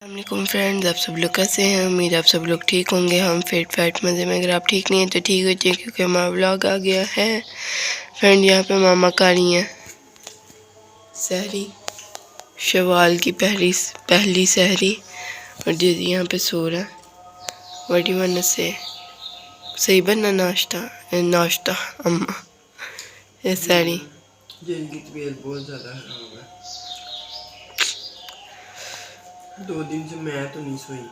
अस्सलामुअलैकुम फ्रेंड्स, आप सब लोग कैसे हैं। उम्मीद आप सब लोग ठीक होंगे। हम फिट फैट मज़े में। अगर आप ठीक नहीं हैं तो ठीक हो जाइए क्योंकि हमारा व्लॉग आ गया है। फ्रेंड यहाँ पे मामा खा रही हैं सहरी, शवाल की पहली सहरी। और दीदी यहाँ पे सो रहा है। बड़ी मन से सही बना नाश्ता अम्मा ये सहरी। जिनकी तबीयत बहुत ज़्यादा खराब है। 2 दिन से मैं तो नहीं सोई।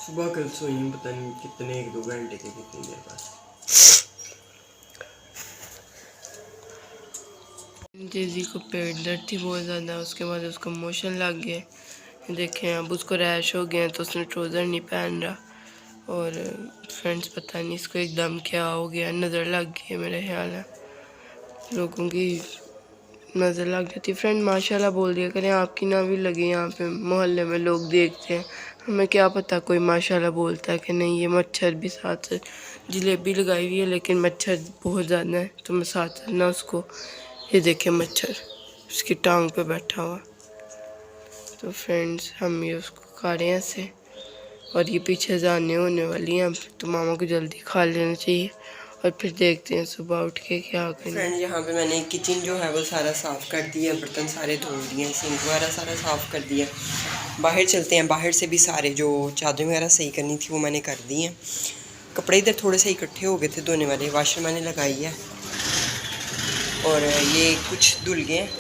सुबह कल सोई हूँ, पता नहीं कितने 1-2 घंटे के कितनी देर पास। दीदी को पेट दर्द थी बहुत ज़्यादा, उसके बाद उसको मोशन लग गए। देखें अब उसको रैश हो गया तो उसने ट्राउज़र नहीं पहन रहा। और फ्रेंड्स पता नहीं इसको एकदम क्या हो गया, नज़र लग गई है। मेरे ख्याल है लोगों की नज़र लग जाती। फ्रेंड माशाल्लाह बोल दिया करें, आपकी ना भी लगे। यहाँ पे मोहल्ले में लोग देखते हैं, हमें क्या पता कोई माशाल्लाह बोलता है कि नहीं। ये मच्छर भी साथ जलेबी लगाई हुई है लेकिन मच्छर बहुत ज़्यादा है तो मैं साथ ना उसको। ये देखें मच्छर उसकी टांग पे बैठा हुआ। तो फ्रेंड्स हम ये उसको खा रहे हैं ऐसे। और ये पीछे जाने होने वाली हैं तो मामा को जल्दी खा लेना चाहिए। और फिर देखते हैं सुबह उठ के क्या करें। फ्रेंड यहाँ पे मैंने किचन जो है वो सारा साफ़ कर दिया, बर्तन सारे धो दिए, सिंक वगैरह सारा साफ़ कर दिया। बाहर चलते हैं, बाहर से भी सारे जो चादर वगैरह सही करनी थी वो मैंने कर दी हैं। कपड़े इधर थोड़े से इकट्ठे हो गए थे धोने वाले, वाशर मैंने लगाई है। और ये कुछ धुल गए हैं,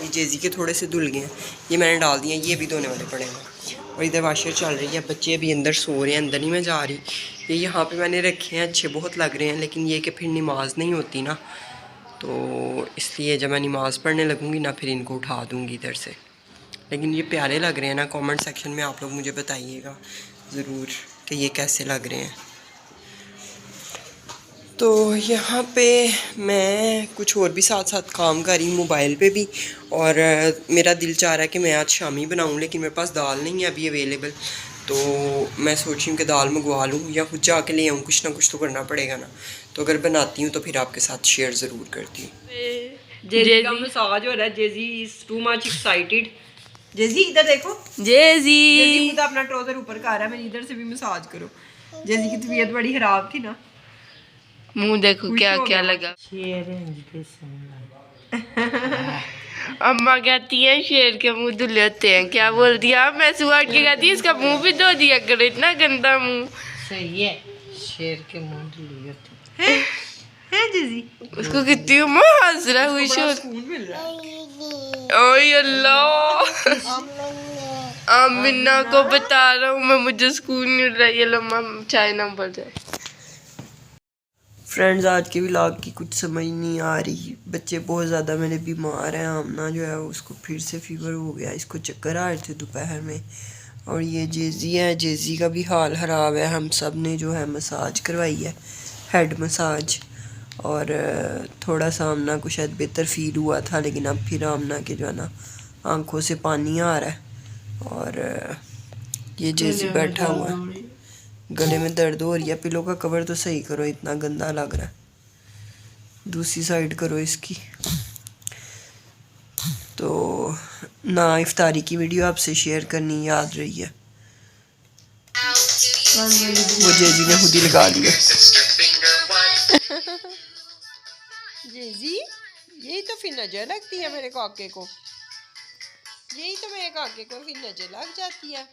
ये जेजी के थोड़े से धुल गए हैं, ये मैंने डाल दिए हैं। ये भी धोने वाले पड़े हैं। और इधर वाशर चल रही है, बच्चे अभी अंदर सो रहे हैं, अंदर नहीं मैं जा रही। ये यहाँ पे मैंने रखे हैं, अच्छे बहुत लग रहे हैं, लेकिन ये कि फिर नमाज नहीं होती ना, तो इसलिए जब मैं नमाज़ पढ़ने लगूँगी ना फिर इनको उठा दूँगी इधर से। लेकिन ये प्यारे लग रहे हैं ना। कमेंट सेक्शन में आप लोग मुझे बताइएगा ज़रूर कि ये कैसे लग रहे हैं। तो यहाँ पे मैं कुछ और भी साथ साथ काम कर रही हूँ मोबाइल पे भी। और मेरा दिल चाह रहा है कि मैं आज शामी बनाऊँ, लेकिन मेरे पास दाल नहीं है अभी अवेलेबल। तो मैं सोच रही हूँ कि दाल मंगवा लूँ या खुद जाके ले आऊँ, कुछ ना कुछ तो करना पड़ेगा ना। तो अगर बनाती हूँ तो फिर आपके साथ शेयर ज़रूर करती हूँ। जेजी का मसाज हो रहा है, जेजी इज़ टू मच एक्साइटेड। जेजी इधर देखो, जेजी खुद अपना ट्राउजर ऊपर कर रहा है, मेरी इधर से भी मसाज करो। जेजी की तबीयत बड़ी ख़राब थी ना, मुंह देखो क्या क्या लगा। अम्मा कहती है शेर के मुंह धुले होते हैं। क्या बोल दिया मैं सुबह के कहती है इसका मुंह भी धो दिया करो, इतना गंदा मुंह। सही है, शेर के मुंह धुले होते हैं जीजी। उसको कितनी उम्र हंस रहा हुई शोर। ओए अल्लाह, अम्मीना को बता रहा हूँ मैं, मुझे स्कूल मिल रहा है। ये लम्मा चाय ना बढ़ जाए। फ्रेंड्स आज के व्लॉग की कुछ समझ नहीं आ रही। बच्चे बहुत ज़्यादा मेरे बीमार हैं। आमना जो है उसको फिर से फीवर हो गया, इसको चक्कर आ रहे थे दोपहर में। और ये जेजी है, जेजी का भी हाल ख़राब है। हम सब ने जो है मसाज करवाई है, हेड मसाज। और थोड़ा सा आमना को शायद बेहतर फील हुआ था, लेकिन अब फिर आमना के जो है ना आँखों से पानी आ रहा है। और ये जेजी बैठा हुआ है, गले में दर्द हो रही है। पिलो का कवर तो सही करो, इतना गंदा लग रहा है। दूसरी साइड करो इसकी। तो ना इफ्तारी की वीडियो आपसे शेयर करनी याद रही है, वो जेजी ने खुद ही लगा लिया। जेजी यही तो फिर नजर लगती है मेरे काके को, यही तो मेरे काके को फिर नजर लग जाती है।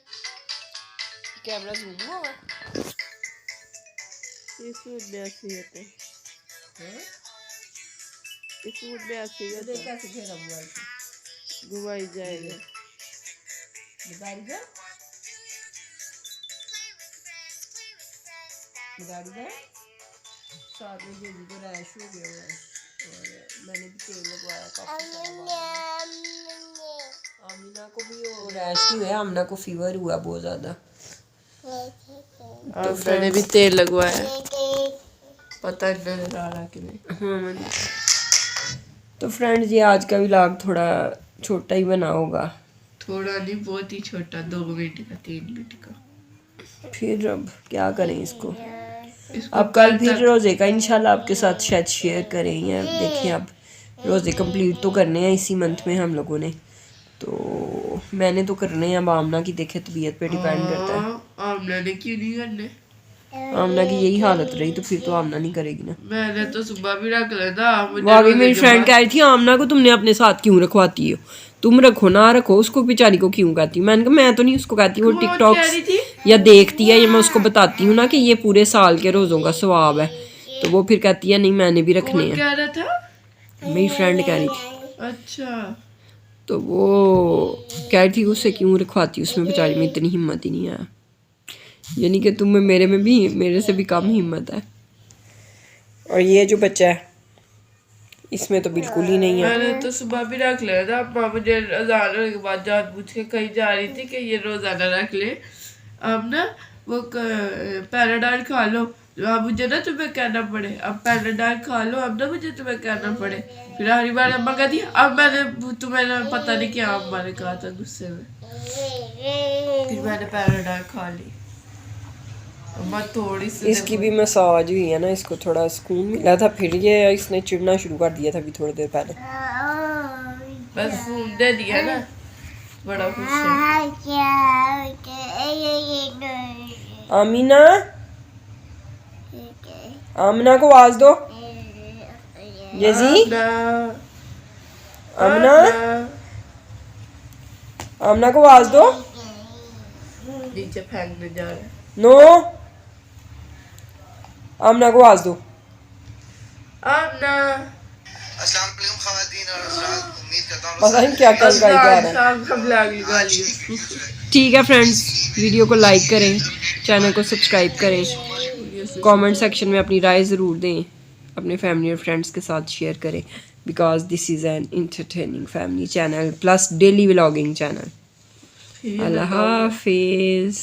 कैमरा जूम हुआ ये सूट भी ऐसे ही होते हैं, ये सूट भी ऐसे ही होते हैं। कैसे घेरा हुआ है, घुमाई जाएगा। बताई जा साथ में जेजी को रैश हो गया हुआ है। और मैंने भी तेल लगवाया काफी सारा। आमिना को भी हो रैश नहीं हुआ, आमिना को फीवर हुआ बहुत ज़्यादा। तो मैंने भी तेल लगवाया, पता नजर आ रहा कि नहीं। तो फ्रेंड्स ये आज का व्लॉग थोड़ा छोटा ही बना होगा, थोड़ा नहीं बहुत ही छोटा, 2 मिनट का 3 मिनट का। फिर अब क्या करें इसको अब कल फिर रोज़े का इंशाल्लाह आपके साथ शायद शेयर करेंगे। देखिए अब रोज़े कंप्लीट तो करने हैं इसी मंथ में हम लोगों ने, तो मैंने तो करने हैं, अब आमना की देखे तबीयत पे डिपेंड करता है। आमना ने क्यों नहीं करने? आमना की यही हालत रही तो फिर तो आमना नहीं करेगी ना। मैंने तो सुबह भी रख लेना। वाकई मेरी फ्रेंड कह रही थी आमना को तुमने अपने साथ क्यों रखवाती हो, तुम रखो ना रखो, उसको बेचारी को क्यों कहती हो। मैंने कहा मैं तो नहीं उसको कहती, वो टिकटॉक या देखती है या मैं उसको बताती हूँ ना कि ये पूरे साल के रोज़ों का सवाब है, तो वो फिर कहती है नहीं मैंने भी रखने हैं। कह रहा था? मेरी फ्रेंड कह रही थी। अच्छा, तो वो कह रही थी उससे क्यों रखवाती, उसमें बेचारी में इतनी हिम्मत ही नहीं है। यानी कि तुम में मेरे में भी मेरे से भी कम हिम्मत है। और ये जो बच्चा है इसमें तो बिल्कुल ही नहीं है। मैंने तो सुबह भी रख लिया था। अम्मा मुझे अजान होने के बाद जान पूछ के कहीं जा रही थी कि ये रोजाना रख ले, अब ना वो पैराडाइल खा लो, अब मुझे ना तुम्हें कहना पड़े, अब पैराडाइल खा लो, अब ना मुझे तुम्हें कहना पड़े। फिर हरी बार अम्मा कहती अब मैंने तुम्हें पता नहीं क्या अम्मा ने कहा था गुस्से में, फिर मैंने पैराडाइल खा ली। अम्मा थोड़ी सी इसकी भी मसाज हुई है ना, इसको थोड़ा सुकून मिला था, फिर ये इसने चिढ़ना शुरू कर दिया था अभी थोड़ी देर पहले। बस फोन दे दिया ना, बड़ा खुश है। आमीना, आमना को आवाज दो। जैजी, आमना, आमना को आवाज दो। नीचे फेंकने जा रहा है। नो, आमना को आवाज दो। आमना, अस्सलाम वालेकुम ख़वातीन और हज़रात, उम्मीद करता हूँ पता नहीं क्या क्या लगा रहा है। ठीक है फ्रेंड्स, वीडियो को लाइक करें, चैनल को सब्सक्राइब करें, कमेंट सेक्शन में अपनी राय ज़रूर दें, अपने फैमिली और फ्रेंड्स के साथ शेयर करें, because this is an entertaining family channel plus daily vlogging channel. Allah हाफिज़।